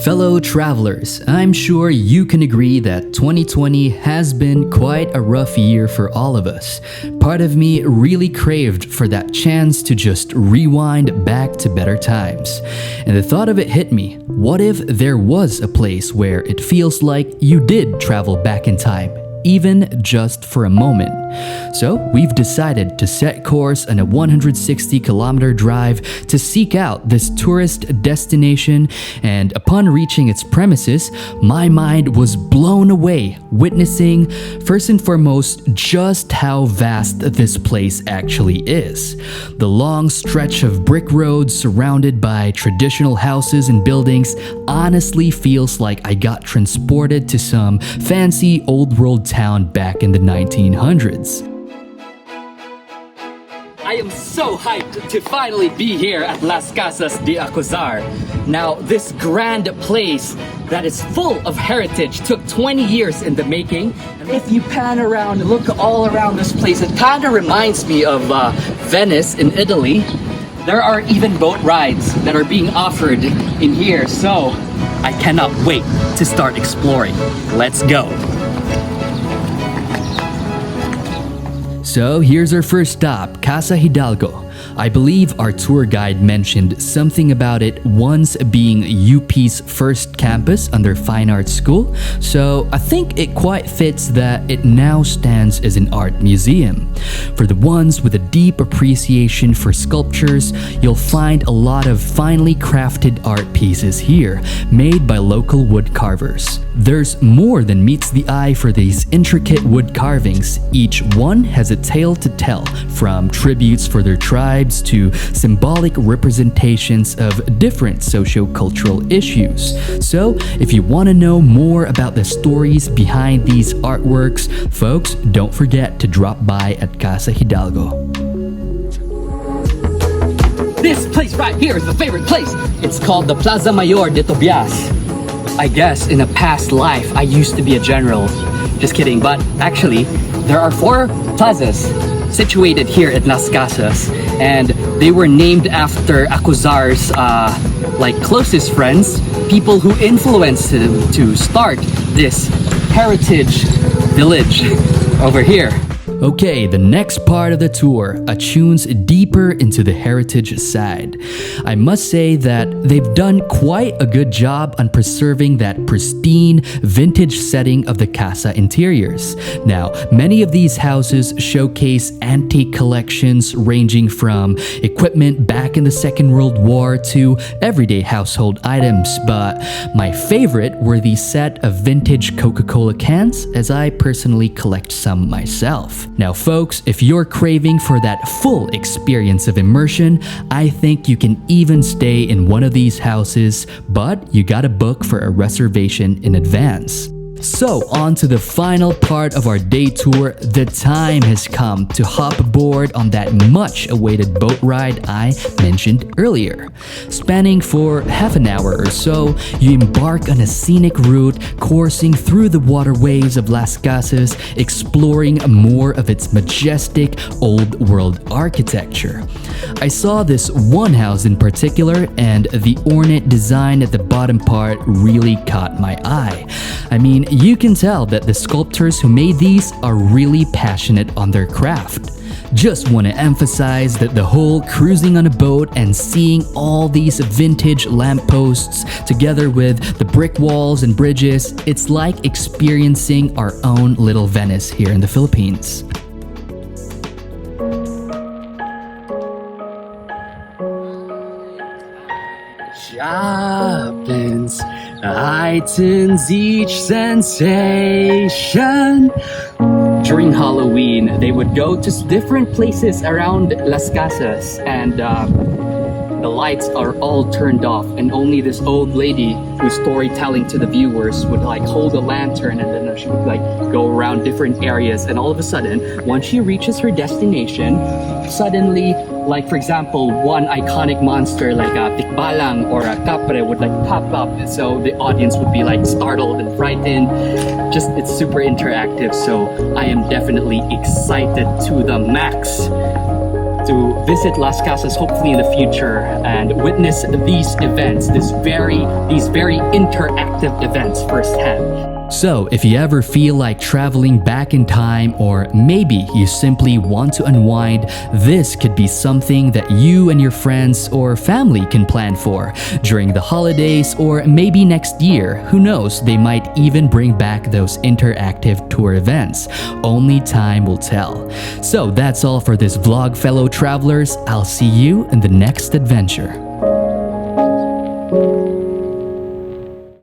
Fellow travelers, I'm sure you can agree that 2020 has been quite a rough year for all of us. Part of me really craved for that chance to just rewind back to better times. And the thought of it hit me. What if there was a place where it feels like you did travel back in time? Even just for a moment. So we've decided to set course on a 160-kilometer drive to seek out this tourist destination, and upon reaching its premises, my mind was blown away witnessing, first and foremost, just how vast this place actually is. The long stretch of brick roads surrounded by traditional houses and buildings honestly feels like I got transported to some fancy old world town back in the 1900s. I am so hyped to finally be here at Las Casas de Acuzar. Now, this grand place that is full of heritage took 20 years in the making. And if you pan around and look all around this place, it kind of reminds me of Venice in Italy. There are even boat rides that are being offered in here, so I cannot wait to start exploring. Let's go. So here's our first stop, Casa Hidalgo. I believe our tour guide mentioned something about it once being UP's first campus under Fine Arts School, so I think it quite fits that it now stands as an art museum. For the ones with a deep appreciation for sculptures, you'll find a lot of finely crafted art pieces here, made by local wood carvers. There's more than meets the eye for these intricate wood carvings. Each one has a tale to tell, from tributes for their tribes to symbolic representations of different socio-cultural issues. So, if you want to know more about the stories behind these artworks, folks, don't forget to drop by at Casa Hidalgo. This place right here is the favorite place. It's called the Plaza Mayor de Tobias. I guess in a past life, I used to be a general. Just kidding, but actually, there are 4 plazas situated here at Las Casas, and they were named after Acuzar's closest friends, people who influenced him to start this heritage village over here. Okay, the next part of the tour attunes deeper into the heritage side. I must say that they've done quite a good job on preserving that pristine, vintage setting of the casa interiors. Now, many of these houses showcase antique collections ranging from equipment back in the Second World War to everyday household items, but my favorite were the set of vintage Coca-Cola cans, as I personally collect some myself. Now folks, if you're craving for that full experience of immersion, I think you can even stay in one of these houses, but you gotta book for a reservation in advance. So, on to the final part of our day tour. The time has come to hop aboard on that much-awaited boat ride I mentioned earlier. Spanning for half an hour or so, you embark on a scenic route coursing through the waterways of Las Casas, exploring more of its majestic old-world architecture. I saw this one house in particular, and the ornate design at the bottom part really caught my eye. I mean, you can tell that the sculptors who made these are really passionate on their craft. Just want to emphasize that the whole cruising on a boat and seeing all these vintage lampposts together with the brick walls and bridges, it's like experiencing our own little Venice here in the Philippines. Happens, heightens each sensation. During Halloween, they would go to different places around Las Casas, and the lights are all turned off, and only this old lady who's storytelling to the viewers would hold a lantern, and then she would go around different areas, and all of a sudden, once she reaches her destination, suddenly, for example, one iconic monster like a tikbalang or a kapre would pop up, so the audience would be startled and frightened. It's super interactive, so I am definitely excited to the max. to visit Las Casas hopefully in the future and witness these events, these very interactive events firsthand. So, if you ever feel like traveling back in time, or maybe you simply want to unwind, this could be something that you and your friends or family can plan for during the holidays or maybe next year. Who knows, they might even bring back those interactive tour events. Only time will tell. So, that's all for this vlog, fellow travelers. I'll see you in the next adventure.